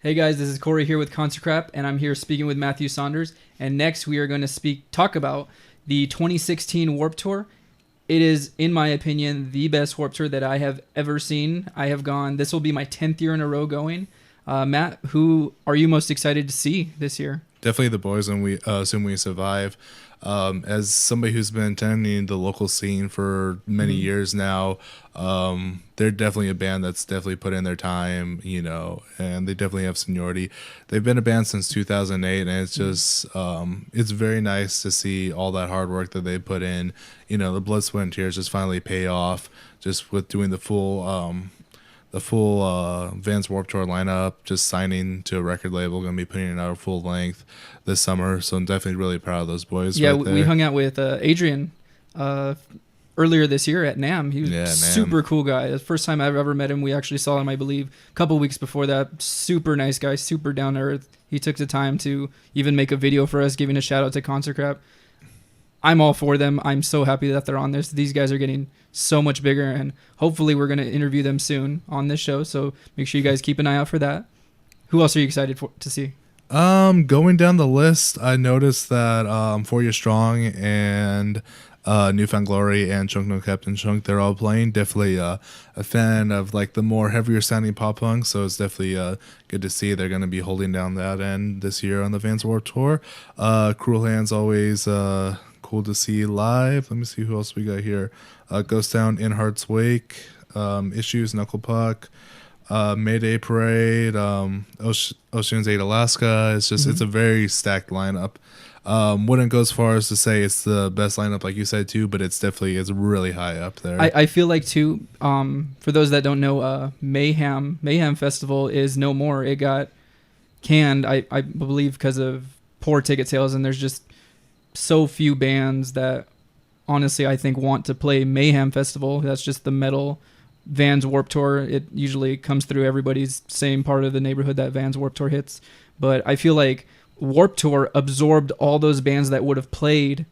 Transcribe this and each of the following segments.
Hey guys, this is Corey here with Concert and I'm here speaking with Matthew Saunders. And next we are going to talk about the 2016 Warped Tour. It is, in my opinion, the best Warped Tour that I have ever seen. I have gone. This will be my 10th year in a row going. Matt, who are you most excited to see this year? Definitely the boys, and we assume we survive. As somebody who's been attending the local scene for many years now, they're definitely a band that's definitely put in their time, and they definitely have seniority. They've been a band since 2008, and it's just it's very nice to see all that hard work that they put in. The blood, sweat, and tears just finally pay off, just with doing the full Vans Warped Tour lineup, just signing to a record label, going to be putting it out a full length this summer. So I'm definitely really proud of those boys. Yeah, right there. we hung out with Adrian earlier this year at NAMM. He was a super cool guy. The first time I've ever met him, we actually saw him, I believe, a couple weeks before that. Super nice guy, super down to earth. He took the time to even make a video for us, giving a shout out to Concert Crap. I'm all for them. I'm so happy that they're on this. These guys are getting so much bigger, and hopefully we're going to interview them soon on this show. So make sure you guys keep an eye out for that. Who else are you excited to see? Going down the list, I noticed that 4 Year Strong and Newfound Glory and Chunk No Captain Chunk, they're all playing. Definitely a fan of like the more heavier sounding pop punk, so it's definitely good to see they're going to be holding down that end this year on the Vans Warped Tour. Cruel Hands always cool to see live. Let me see who else we got here. Ghost Town, In Heart's Wake, Issues, Knuckle Puck, Mayday Parade, Ocean's 8 Alaska. It's just it's a very stacked lineup. Wouldn't go as far as to say it's the best lineup like you said too, but it's really high up there. I feel like too, for those that don't know, Mayhem Festival is no more. It got canned, I believe, because of poor ticket sales, and there's just so few bands that honestly I think want to play Mayhem Festival. That's just the metal Vans Warped Tour. It usually comes through everybody's same part of the neighborhood that Vans Warped Tour hits. But I feel like Warped Tour absorbed all those bands that would have played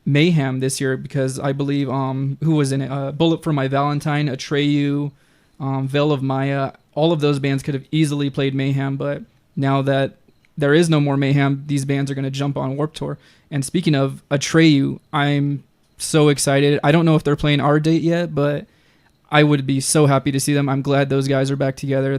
Mayhem this year, because I believe who was in it? Bullet for My Valentine, Atreyu, Veil of Maya, all of those bands could have easily played Mayhem, but now that there is no more Mayhem, these bands are going to jump on Warped Tour. And speaking of Atreyu, I'm so excited. I don't know if they're playing our date yet, but I would be so happy to see them. I'm glad those guys are back together.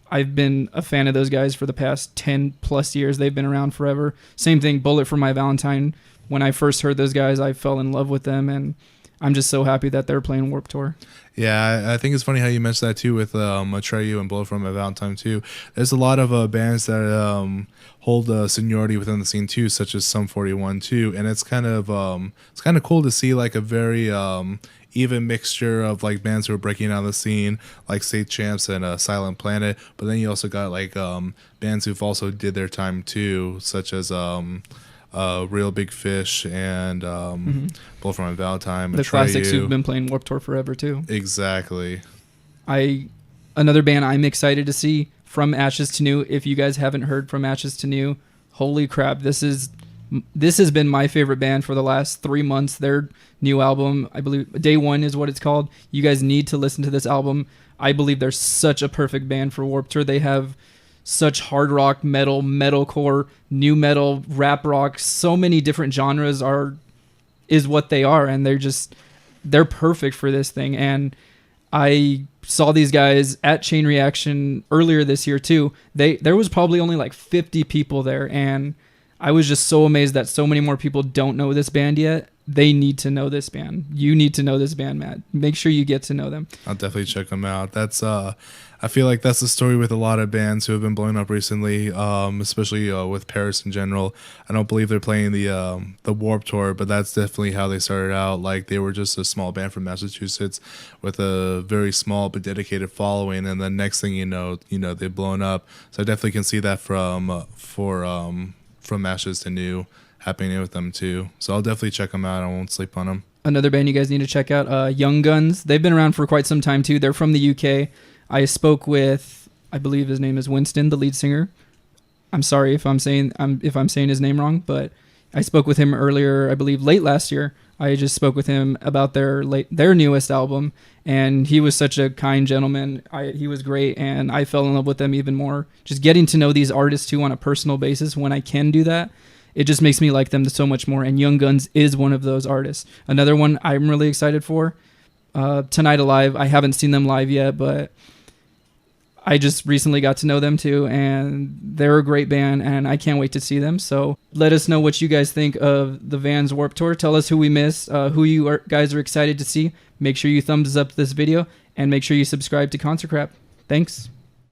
I've been a fan of those guys for the past 10 plus years. They've been around forever. Same thing, Bullet for My Valentine. When I first heard those guys, I fell in love with them, and I'm just so happy that they're playing Warped Tour. Yeah, I think it's funny how you mentioned that too with Atreyu and Bullet for My Valentine too. There's a lot of bands that hold seniority within the scene too, such as Sum 41 too, and it's kind of cool to see like a very even mixture of like bands who are breaking out of the scene, like State Champs and Silent Planet. But then you also got like bands who've also did their time too, such as Real Big Fish and Bullet for My Valentine. The classics who've been playing Warped Tour forever too. Exactly. Another band I'm excited to see, From Ashes to New. If you guys haven't heard From Ashes to New, holy crap, this has been my favorite band for the last 3 months. Their new album, I believe Day One is what it's called. You guys need to listen to this album. I believe they're such a perfect band for Warped Tour. They have such hard rock, metalcore, new metal, rap rock, so many different genres is what they are, and they're perfect for this thing. And I saw these guys at Chain Reaction earlier this year too. There was probably only like 50 people there, and I was just so amazed that so many more people don't know this band yet. They need to know this band. You need to know this band, Matt. Make sure you get to know them. I'll definitely check them out. That's I feel like that's the story with a lot of bands who have been blowing up recently, especially with Paris in general. I don't believe they're playing the Warped Tour, but that's definitely how they started out. Like they were just a small band from Massachusetts with a very small but dedicated following, and then next thing you know they've blown up. So I definitely can see that From Ashes to New happening with them too. So I'll definitely check them out. I won't sleep on them. Another band you guys need to check out, Young Guns. They've been around for quite some time too. They're from the UK. I spoke with, I believe his name is Winston, the lead singer. I'm sorry if I'm saying his name wrong, but I spoke with him earlier, I believe late last year. I just spoke with him about their newest album, and he was such a kind gentleman. He was great, and I fell in love with them even more. Just getting to know these artists too on a personal basis when I can do that, it just makes me like them so much more. And Young Guns is one of those artists. Another one I'm really excited for, Tonight Alive. I haven't seen them live yet, but I just recently got to know them too, and they're a great band, and I can't wait to see them. So let us know what you guys think of the Vans Warped Tour. Tell us who we missed, who you guys are excited to see. Make sure you thumbs up this video, and make sure you subscribe to Concert Crap. Thanks.